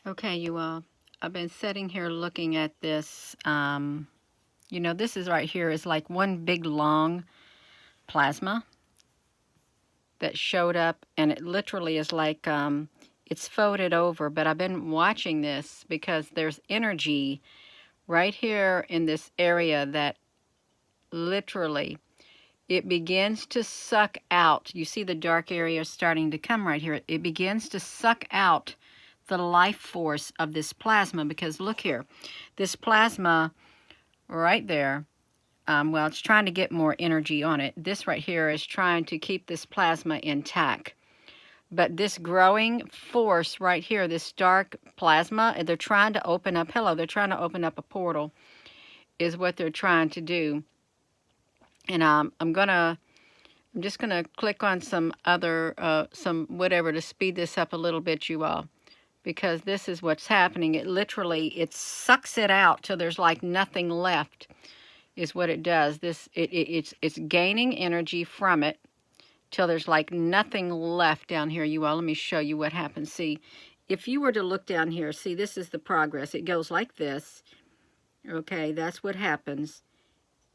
Okay, you all. I've been sitting here looking at this. You know, this is right here is like one big long plasma that showed up, and it literally is like it's folded over. But I've been watching this because there's energy right here in this area that literally it begins to suck out. You see the dark area starting to come right here. It begins to suck out the life force of this plasma, because look here, this plasma right there, well, it's trying to get more energy on it. This right here is trying to keep this plasma intact. But this growing force right here, this dark plasma, they're trying to open up, they're trying to open up a portal, is what they're trying to do. And I'm just gonna click on some other, some whatever to speed this up a little bit, you all, because this is what's happening. It literally, it sucks it out till there's like nothing left, is what it does. It's gaining energy from it till there's like nothing left down here, you all. Let me show you what happens. See, if you were to look down here, see, this is the progress. It goes like this. Okay, that's what happens.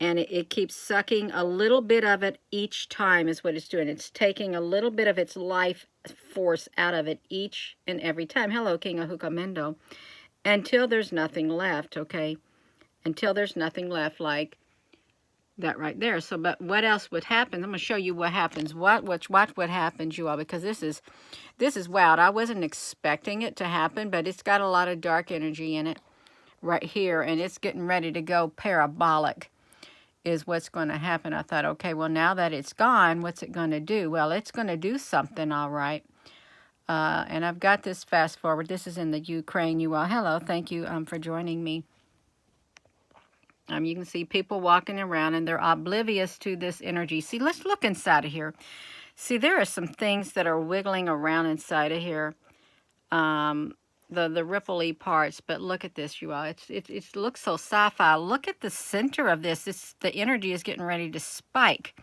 And it keeps sucking a little bit of it each time is what it's doing. It's taking a little bit of its life force out of it each and every time. Hello, King Ahukamendo. Until there's nothing left, okay? Until there's nothing left, like that right there. So, but what else would happen? I'm going to show you what happens. Watch what happens, you all, because this is wild. I wasn't expecting it to happen, but it's got a lot of dark energy in it right here, and it's getting ready to go parabolic is what's going to happen. I thought, okay, well, now that it's gone, what's it going to do? Well, it's going to do something, all right. And I've got this fast forward. This is in the Ukraine, you all. Hello, thank you for joining me. You can see people walking around, and they're oblivious to this energy. See, let's look inside of here. See, there are some things that are wiggling around inside of here. The ripple-y parts, but look at this, you all. It looks so sci-fi. Look at the center of this. The energy is getting ready to spike.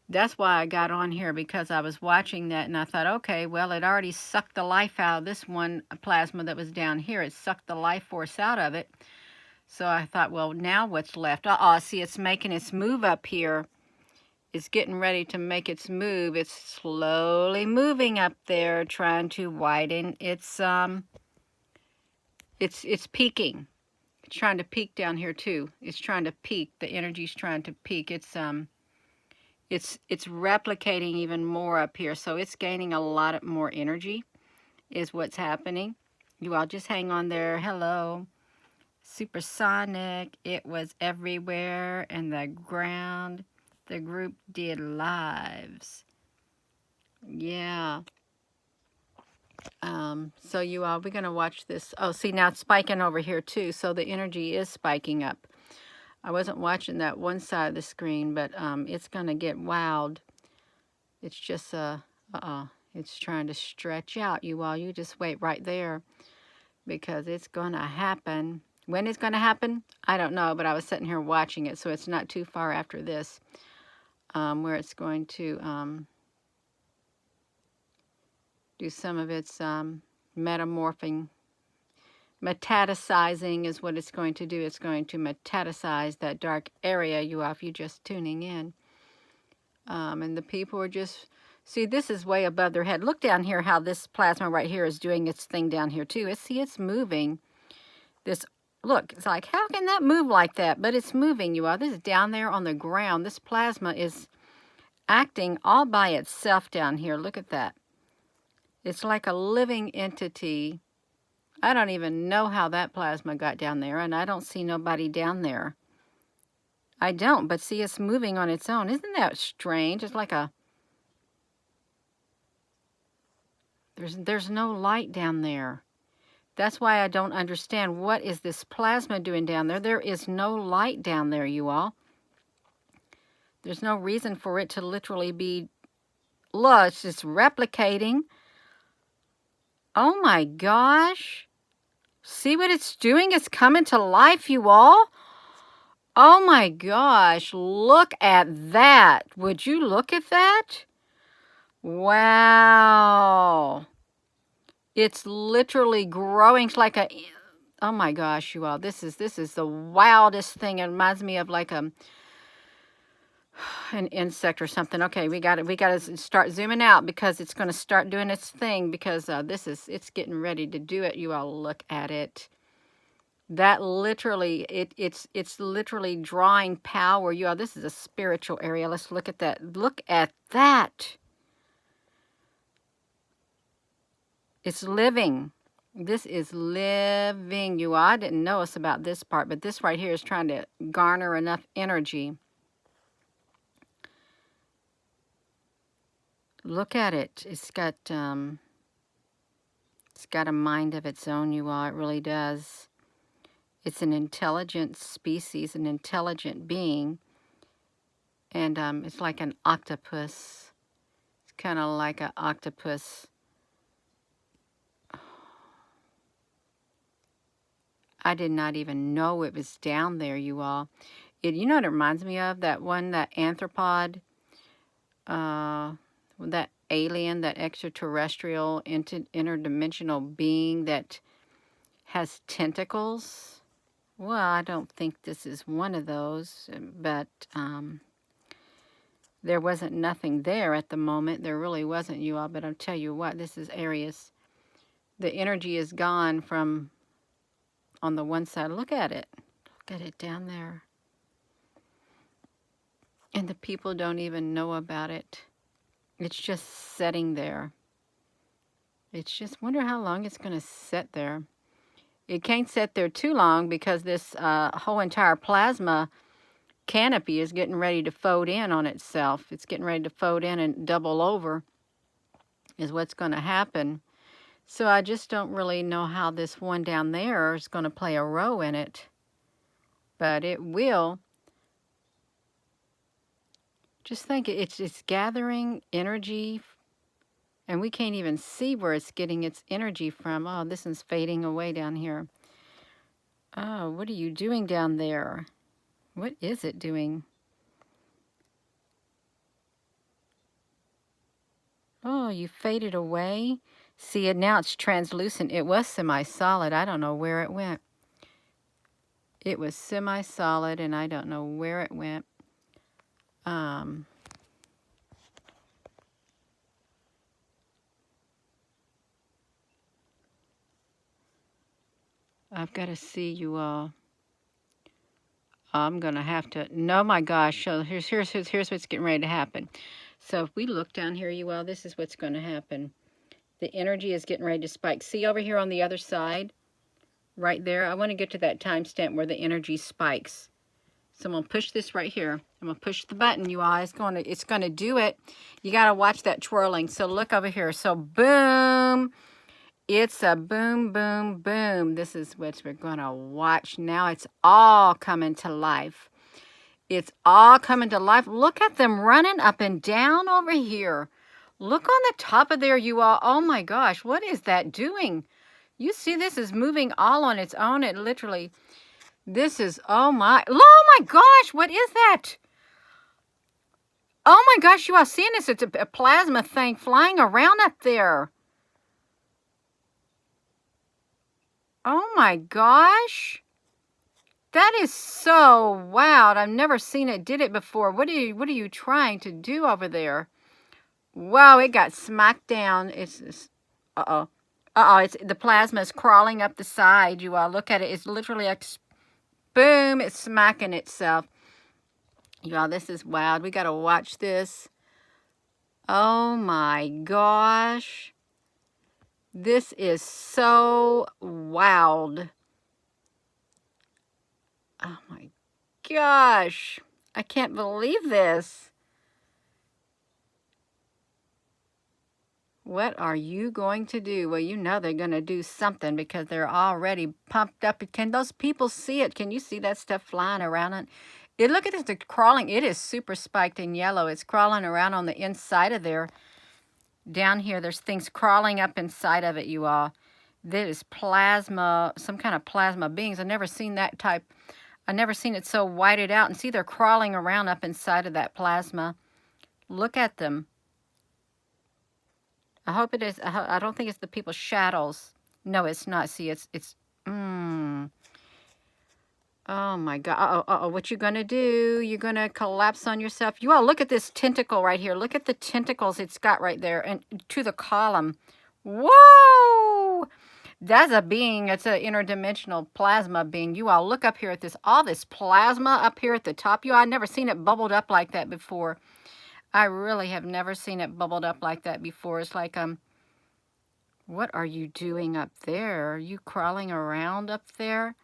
That's why I got on here, because I was watching that and I thought, okay, well, it already sucked the life out of this one plasma that was down here. It sucked the life force out of it. So I thought, well, now what's left? See, it's making its move up here. It's getting ready to make its move. It's slowly moving up there, trying to widen its peaking. It's trying to peak down here too. It's trying to peak. The energy's trying to peak. It's replicating even more up here. So it's gaining a lot more energy is what's happening. You all just hang on there. Hello. Supersonic. It was everywhere and the ground. The group did lives. Yeah. So you all, we're going to watch this. Oh, see, now it's spiking over here too. So the energy is spiking up. I wasn't watching that one side of the screen, but it's going to get wild. It's just, it's trying to stretch out, you all. You just wait right there, because it's going to happen. When it's going to happen, I don't know, but I was sitting here watching it, so it's not too far after this. Where it's going to do some of its metamorphing. Metastasizing is what it's going to do. It's going to metastasize that dark area, you all, if you're just tuning in. And the people are just, see, this is way above their head. Look down here how this plasma right here is doing its thing down here too. It's moving. Look, it's like, how can that move like that? But it's moving, you all. This is down there on the ground. This plasma is acting all by itself down here. Look at that. It's like a living entity. I don't even know how that plasma got down there, and I don't see nobody down there. I don't, but see, it's moving on its own. Isn't that strange? It's like there's no light down there. That's why I don't understand. What is this plasma doing down there? There is no light down there, you all. There's no reason for it to literally be, look, it's just replicating. Oh my gosh. See what it's doing? It's coming to life, you all. Oh my gosh, look at that. Would you look at that? Wow. It's literally growing. It's like a, oh my gosh, you all, this is the wildest thing. It reminds me of like an insect or something. Okay, we got to start zooming out because it's going to start doing its thing, because it's getting ready to do it. You all look at it. That literally, it's literally drawing power. You all, this is a spiritual area. Let's look at that. Look at that. It's living. This is living. You all, I didn't notice about this part, but this right here is trying to garner enough energy. Look at it. It's got a mind of its own, you all. It really does. It's an intelligent species, an intelligent being. And it's like an octopus. It's kind of like an octopus. I did not even know it was down there, you all. You know what it reminds me of? That one, that anthropod, that alien, that extraterrestrial, interdimensional being that has tentacles. Well, I don't think this is one of those, but there wasn't nothing there at the moment. There really wasn't, you all, but I'll tell you what, this is Aries. The energy is gone from on the one side. Look at it. Look at it down there. And the people don't even know about it. It's just sitting there. It's just, wonder how long it's going to sit there. It can't sit there too long because this whole entire plasma canopy is getting ready to fold in on itself. It's getting ready to fold in and double over is what's going to happen. So I just don't really know how this one down there is going to play a role in it. But it will. Just think, it's gathering energy, and we can't even see where it's getting its energy from. Oh, this is fading away down here. Oh, what are you doing down there? What is it doing? Oh, you faded away. See it now, it's translucent. It was semi-solid. I don't know where it went. It was semi-solid, and I don't know where it went. I've got to see you all. I'm gonna have to. No, my gosh. So here's what's getting ready to happen. So if we look down here, you all, this is what's going to happen. The energy is getting ready to spike. See over here on the other side, right there. I want to get to that timestamp where the energy spikes. So I'm gonna push this right here. I'm gonna push the button, you all. It's gonna do it. You gotta watch that twirling. So look over here. So boom. It's a boom, boom, boom. This is what we're going to watch. Now it's all coming to life. It's all coming to life. Look at them running up and down over here. Look on the top of there, you all. Oh my gosh, what is that doing? You see, this is moving all on its own. It literally, this is, oh my gosh, what is that? Oh my gosh, you all seeing this? It's a plasma thing flying around up there. Oh my gosh. That is so wild. I've never seen it did it before. What are you trying to do over there? Wow, it got smacked down. It's it's the plasma is crawling up the side. You all look at it. It's literally like boom, it's smacking itself. You all, this is wild. We got to watch this. Oh my gosh. This is so wild. Oh my gosh. I can't believe this. What are you going to do? Well, you know they're going to do something because they're already pumped up. Can those people see it? Can you see that stuff flying around? Look at this, it's crawling. It is super spiked in yellow. It's crawling around on the inside of there. Down here, there's things crawling up inside of it, you all. That is plasma, some kind of plasma beings. I've never seen that type. I've never seen it so whited out. And see, they're crawling around up inside of that plasma. Look at them. I hope it is. I don't think it's the people's shadows. No, it's not. See, oh my God. Uh-oh. What you gonna do? You're gonna collapse on yourself. You all look at this tentacle right here. Look at the tentacles it's got right there and to the column. Whoa! That's a being. It's an interdimensional plasma being. You all look up here at this, all this plasma up here at the top. You all, I've never seen it bubbled up like that before. I really have never seen it bubbled up like that before. It's like, what are you doing up there? Are you crawling around up there?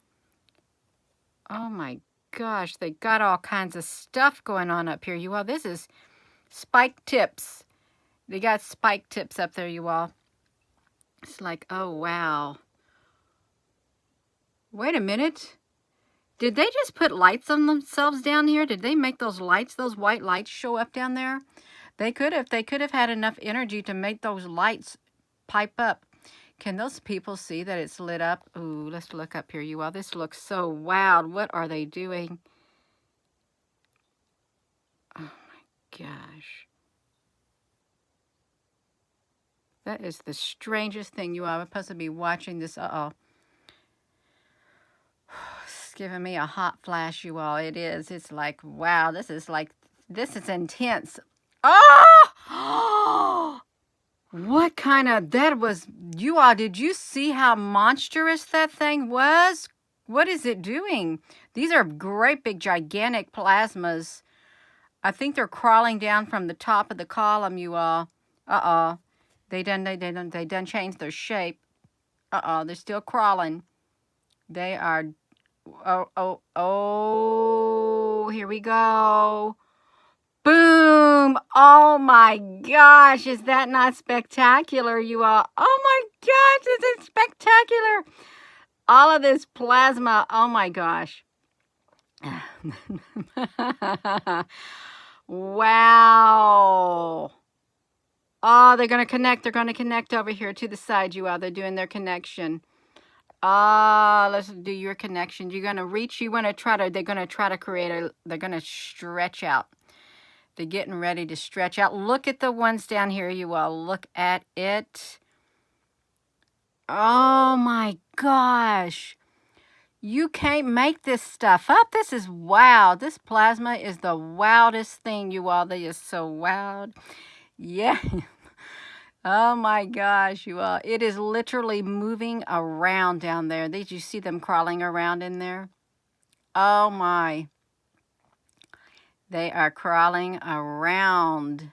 Oh my gosh, they got all kinds of stuff going on up here, you all. This is spike tips. They got spike tips up there, you all. It's like, oh wow. Wait a minute. Did they just put lights on themselves down here? Did they make those lights, those white lights show up down there? They could have had enough energy to make those lights pipe up. Can those people see that it's lit up? Ooh, let's look up here, you all. This looks so wild. What are they doing? Oh my gosh. That is the strangest thing, you all. I'm supposed to be watching this. Uh-oh. It's giving me a hot flash, you all. It is. It's like, wow, this is intense. Oh! What kind of, that was, you all, did you see how monstrous that thing was? What is it doing? These are great big gigantic plasmas. I think they're crawling down from the top of the column, you all. Uh-oh. They done changed their shape. Uh-oh, they're still crawling. They are, oh, here we go. Boom! Oh my gosh, is that not spectacular, you all? Oh my gosh, this is spectacular. All of this plasma, oh my gosh. Wow. Oh, they're going to connect over here to the side, you all. They're doing their connection. Let's do your connection. You're going to reach, they're going to try to create they're going to stretch out. They're getting ready to stretch out. Look at the ones down here, you all. Look at it. Oh my gosh. You can't make this stuff up. This is wild. This plasma is the wildest thing, you all. They are so wild. Yeah. Oh my gosh, you all. It is literally moving around down there. Did you see them crawling around in there? Oh my. They are crawling around.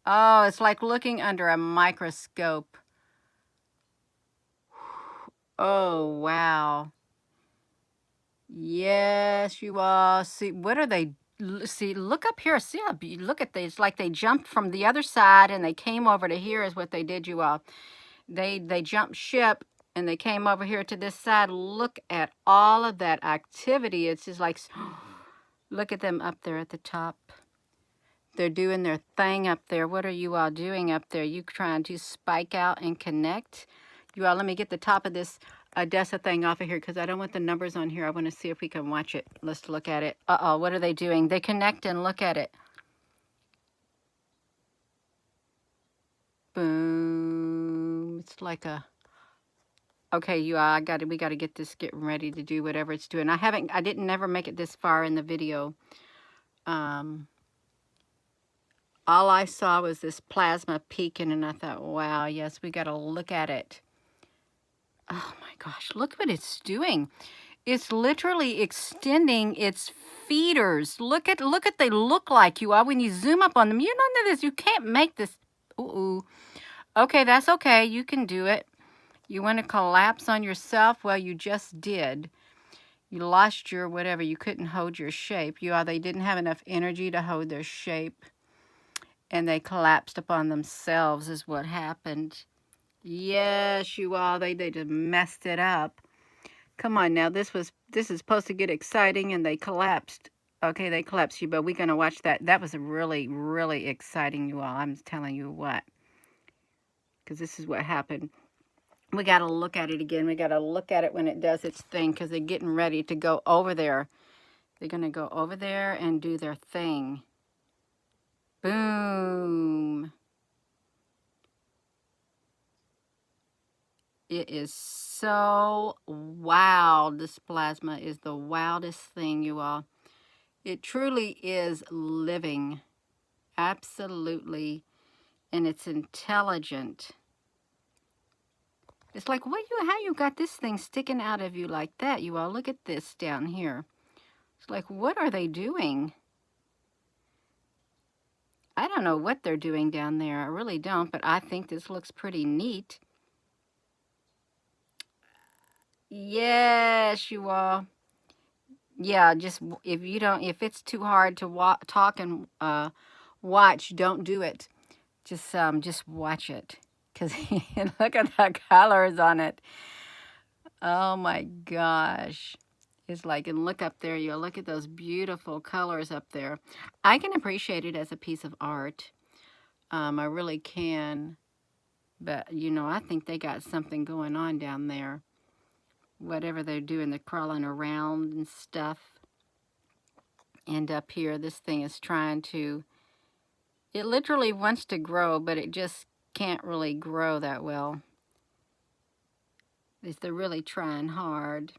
Oh, it's like looking under a microscope. Oh, wow. Yes, you all. See, what are they? See, look up here. See how, look at this. It's like they jumped from the other side and they came over to here is what they did, you all. They jumped ship and they came over here to this side. Look at all of that activity. It's just like, look at them up there at the top. They're doing their thing up there. What are you all doing up there? You trying to spike out and connect? You all, let me get the top of this Odessa thing off of here because I don't want the numbers on here. I want to see if we can watch it. Let's look at it. Uh-oh, what are they doing? They connect and look at it. Boom. It's like a... Okay, you all, we got to get this getting ready to do whatever it's doing. I didn't never make it this far in the video. All I saw was this plasma peeking, and I thought, wow, yes, we got to look at it. Oh my gosh, look what it's doing. It's literally extending its feeders. Look at they look like, you all. When you zoom up on them, you know this. You can't make this. Ooh. Okay, that's okay. You can do it. You want to collapse on yourself? Well, you just did. You lost your whatever. You couldn't hold your shape. They didn't have enough energy to hold their shape. And they collapsed upon themselves is what happened. Yes, you all. They just messed it up. Come on now. This is supposed to get exciting and they collapsed. Okay, they collapsed you, but we're going to watch that. That was really, really exciting, you all. I'm telling you what. Because this is what happened. We got to look at it again. We got to look at it when it does its thing because they're getting ready to go over there. They're going to go over there and do their thing. Boom. It is so wild. This plasma is the wildest thing, you all. It truly is living. Absolutely. And it's intelligent. It's like, how you got this thing sticking out of you like that, you all? Look at this down here. It's like, what are they doing? I don't know what they're doing down there. I really don't, but I think this looks pretty neat. Yes, you all. Yeah, just if it's too hard to talk and watch, don't do it. Just watch it, because look at the colors on it. Oh my gosh. It's like, and look up there, you look at those beautiful colors up there. I can appreciate it as a piece of art. I really can. But, I think they got something going on down there. Whatever they're doing, they're crawling around and stuff. And up here, this thing is trying to, it literally wants to grow, but it just can't really grow that well. They're really trying hard,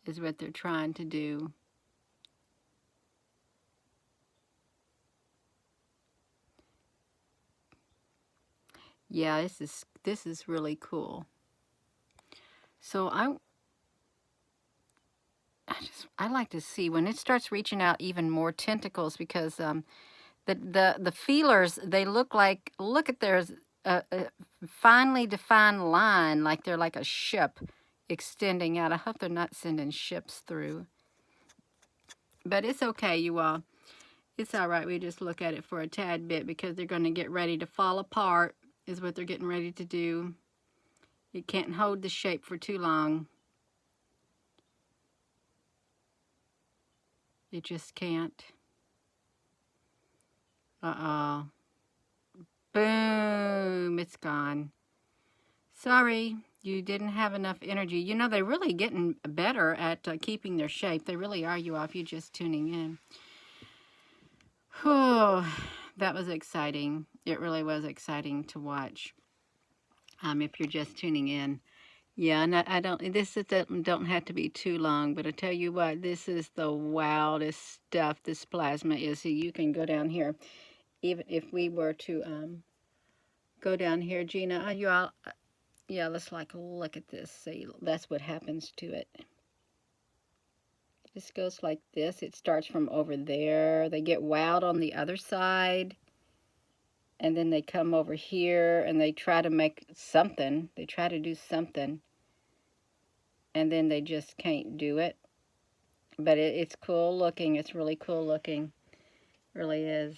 is what they're trying to do. Yeah, this is really cool. So I like to see when it starts reaching out even more tentacles, because the feelers, they look at there's a finely defined line, like they're like a ship extending out. I hope they're not sending ships through. But it's okay, you all. It's all right. We just look at it for a tad bit, because they're going to get ready to fall apart, is what they're getting ready to do. It can't hold the shape for too long. It just can't. Uh-oh. Boom, it's gone. Sorry, you didn't have enough energy. They're really getting better at keeping their shape. They really are, you all, if you're just tuning in. Whew, that was exciting. It really was exciting to watch. If you're just tuning in. Yeah, and don't have to be too long, but I tell you what, this is the wildest stuff, this plasma is. So you can go down here. Even if we were to go down here, Gina, you all, yeah, let's look at this. See, that's what happens to it. This goes like this. It starts from over there. They get wild on the other side, and then they come over here and they try to make something. They try to do something, and then they just can't do it. But it's cool looking. It's really cool looking. It really is.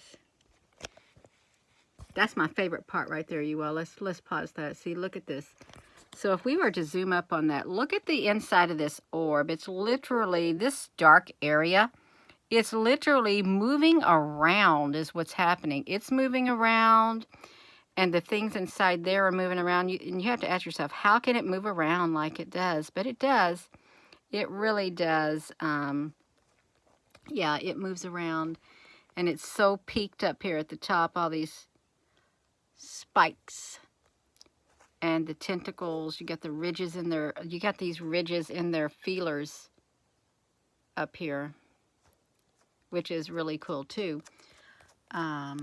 That's my favorite part right there, you all. Let's pause that. See, look at this. So if we were to zoom up on that, look at the inside of this orb. It's literally this dark area. It's literally moving around is what's happening. It's moving around, and the things inside there are moving around. And you have to ask yourself, how can it move around like it does? But it does. It really does. Yeah, it moves around. And it's so peaked up here at the top, all these spikes. And the tentacles, you got the ridges in there. You got these ridges in their feelers up here, which is really cool too. Now,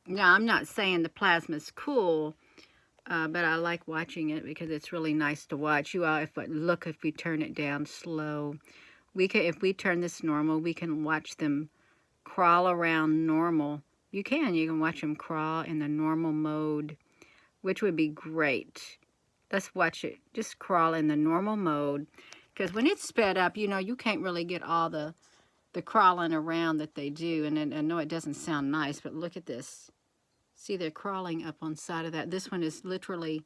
I'm not saying the plasma's cool, but I like watching it because it's really nice to watch. You all, if we turn it down slow, if we turn this normal, we can watch them crawl around normal. You can watch them crawl in the normal mode, which would be great. Let's watch it just crawl in the normal mode, because when it's sped up, you can't really get all the crawling around that they do. And I know it doesn't sound nice, but look at this. See, they're crawling up on side of that. This one is literally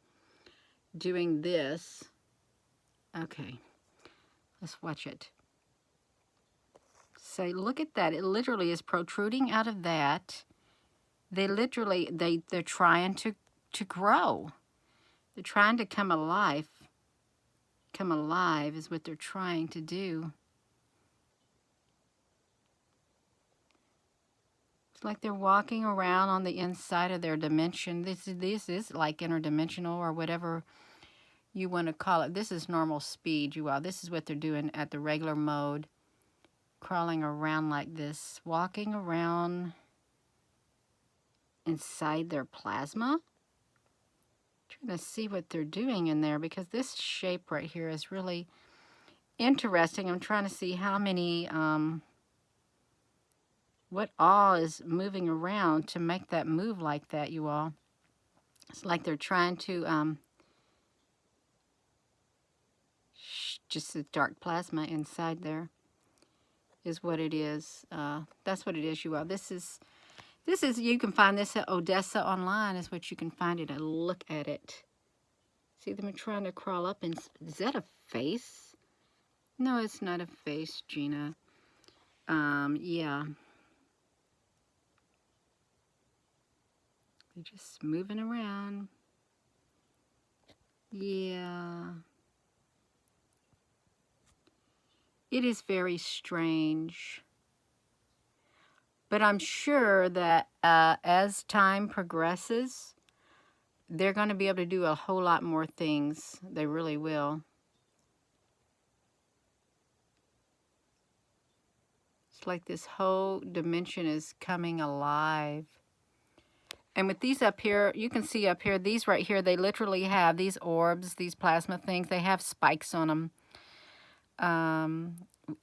doing this. Okay, let's watch it. So look at that. It literally is protruding out of that. They're trying to grow. They're trying to come alive. Come alive is what they're trying to do. It's like they're walking around on the inside of their dimension. This is like interdimensional or whatever you want to call it. This is normal speed, you all. This is what they're doing at the regular mode. Crawling around like this. Walking around inside their plasma. Trying to see what they're doing in there because this shape right here is really interesting. I'm trying to see how many, what all is moving around to make that move like that, you all. It's like they're trying to, just the dark plasma inside there is what it is. That's what it is, you all. This is, you can find this at Odessa online is what you can find it. Look at it. See them trying to crawl up and, is that a face? No, it's not a face, Gina. Yeah. They're just moving around. Yeah. It is very strange. But I'm sure that as time progresses, they're going to be able to do a whole lot more things. They really will. It's like this whole dimension is coming alive. And with these up here, you can see up here, these right here, they literally have these orbs, these plasma things. They have spikes on them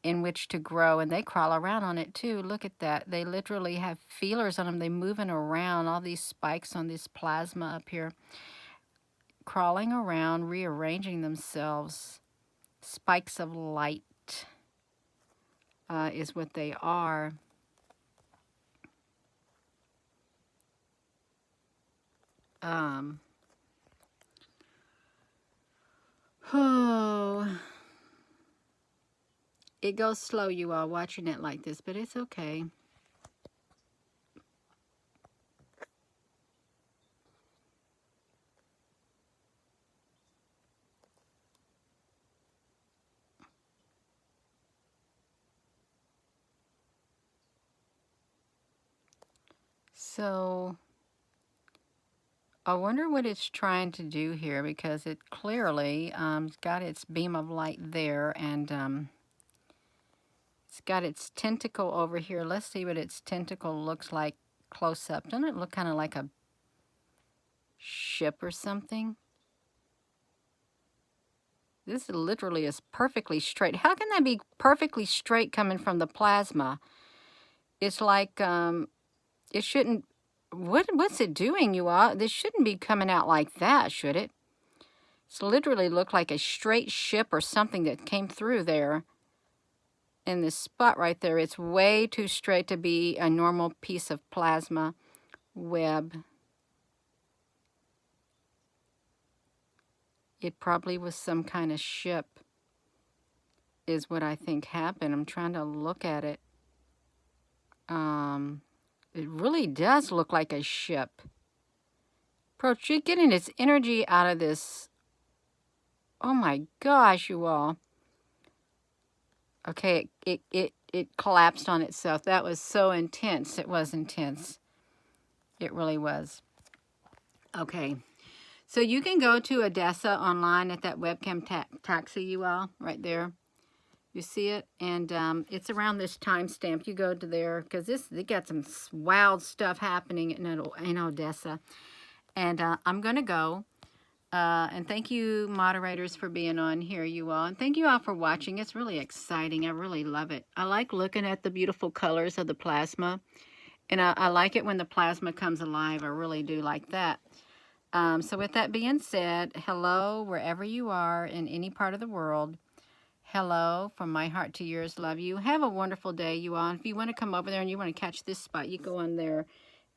in which to grow. And they crawl around on it too. Look at that. They literally have feelers on them. They're moving around, all these spikes on this plasma up here. Crawling around, rearranging themselves. Spikes of light is what they are. Oh, it goes slow, you all, watching it like this, but it's okay. So I wonder what it's trying to do here because it clearly got its beam of light there and it's got its tentacle over here. Let's see what its tentacle looks like close up. Doesn't it look kind of like a ship or something? This literally is perfectly straight. How can that be perfectly straight coming from the plasma? It's like it shouldn't. What's it doing, you all? This shouldn't be coming out like that, should it? It's literally looked like a straight ship or something that came through there. In this spot right there, it's way too straight to be a normal piece of plasma web. It probably was some kind of ship, is what I think happened. I'm trying to look at it. It really does look like a ship. Approach, you're getting its energy out of this. Oh my gosh, you all. Okay, it collapsed on itself. That was so intense. It was intense. It really was. Okay. So you can go to Odessa online at that webcam taxi, you all, right there. You see it? And it's around this timestamp. You go to there because they got some wild stuff happening in Odessa. And I'm going to go. And thank you, moderators, for being on here, you all. And thank you all for watching. It's really exciting. I really love it. I like looking at the beautiful colors of the plasma. And I like it when the plasma comes alive. I really do like that. So with that being said, hello, wherever you are in any part of the world. Hello, from my heart to yours, love you. Have a wonderful day, you all. If you want to come over there and you want to catch this spot, you go on there,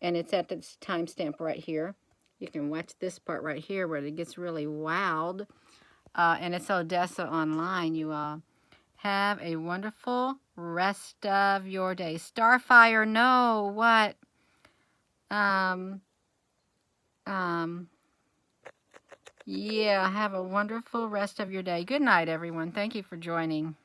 and it's at this timestamp right here. You can watch this part right here where it gets really wild. And it's Odessa online, you all. Have a wonderful rest of your day. Starfire, no, what? Yeah, have a wonderful rest of your day. Good night, everyone. Thank you for joining.